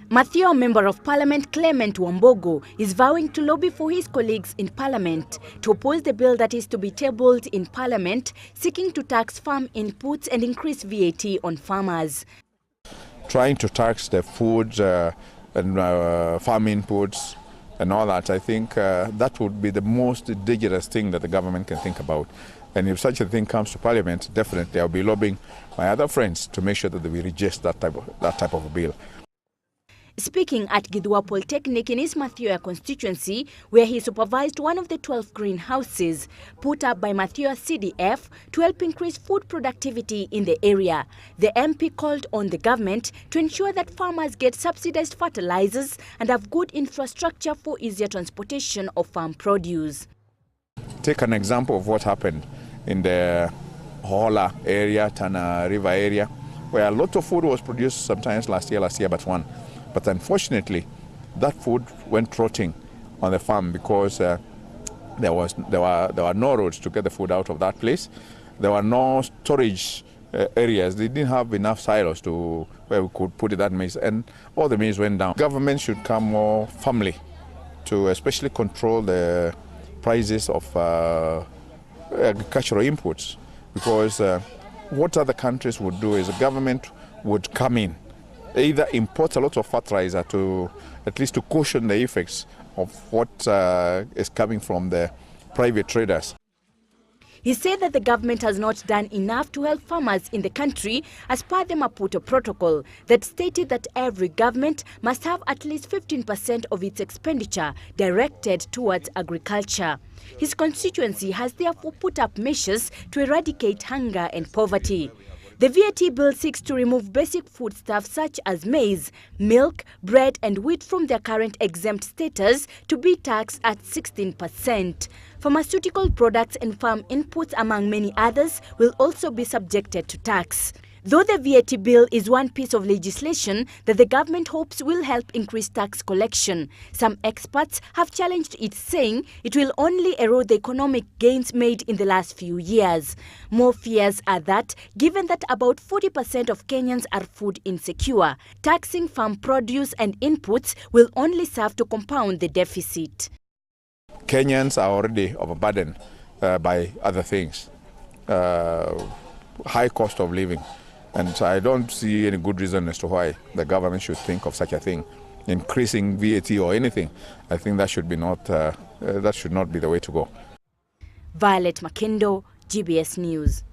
Mathioya Member of Parliament Clement Wambugu is vowing to lobby for his colleagues in Parliament to oppose the bill that is to be tabled in Parliament seeking to tax farm inputs and increase VAT on farmers. Trying to tax the food and farm inputs and all that, I think that would be the most dangerous thing that the government can think about. And if such a thing comes to Parliament, definitely I'll be lobbying my other friends to make sure that we reject that type of a bill. Speaking at Gidwa Polytechnic in his Mathioya constituency, where he supervised one of the 12 greenhouses put up by Mathioya CDF to help increase food productivity in the area, the MP called on the government to ensure that farmers get subsidized fertilizers and have good infrastructure for easier transportation of farm produce. Take an example of what happened in the Hola area, Tana River area, where a lot of food was produced sometimes last year but one. But unfortunately, that food went rotting on the farm because there were no roads to get the food out of that place. There were no storage areas. They didn't have enough silos to where we could put that maize, and all the maize went down. Government should come more firmly to especially control the prices of agricultural inputs, because what other countries would do is the government would come in, either import a lot of fertilizer to at least to cushion the effects of what is coming from the private traders. He said that the government has not done enough to help farmers in the country as per the Maputo Protocol that stated that every government must have at least 15% of its expenditure directed towards agriculture. His constituency has therefore put up measures to eradicate hunger and poverty. The VAT bill seeks to remove basic foodstuffs such as maize, milk, bread and wheat from their current exempt status to be taxed at 16%. Pharmaceutical products and farm inputs, among many others, will also be subjected to tax. Though the VAT bill is one piece of legislation that the government hopes will help increase tax collection, some experts have challenged it, saying it will only erode the economic gains made in the last few years. More fears are that, given that about 40% of Kenyans are food insecure, taxing farm produce and inputs will only serve to compound the deficit. Kenyans are already overburdened by other things, high cost of living. And so I don't see any good reason as to why the government should think of such a thing, increasing VAT or anything. I think that should not be the way to go. Violet Makendo, GBS News.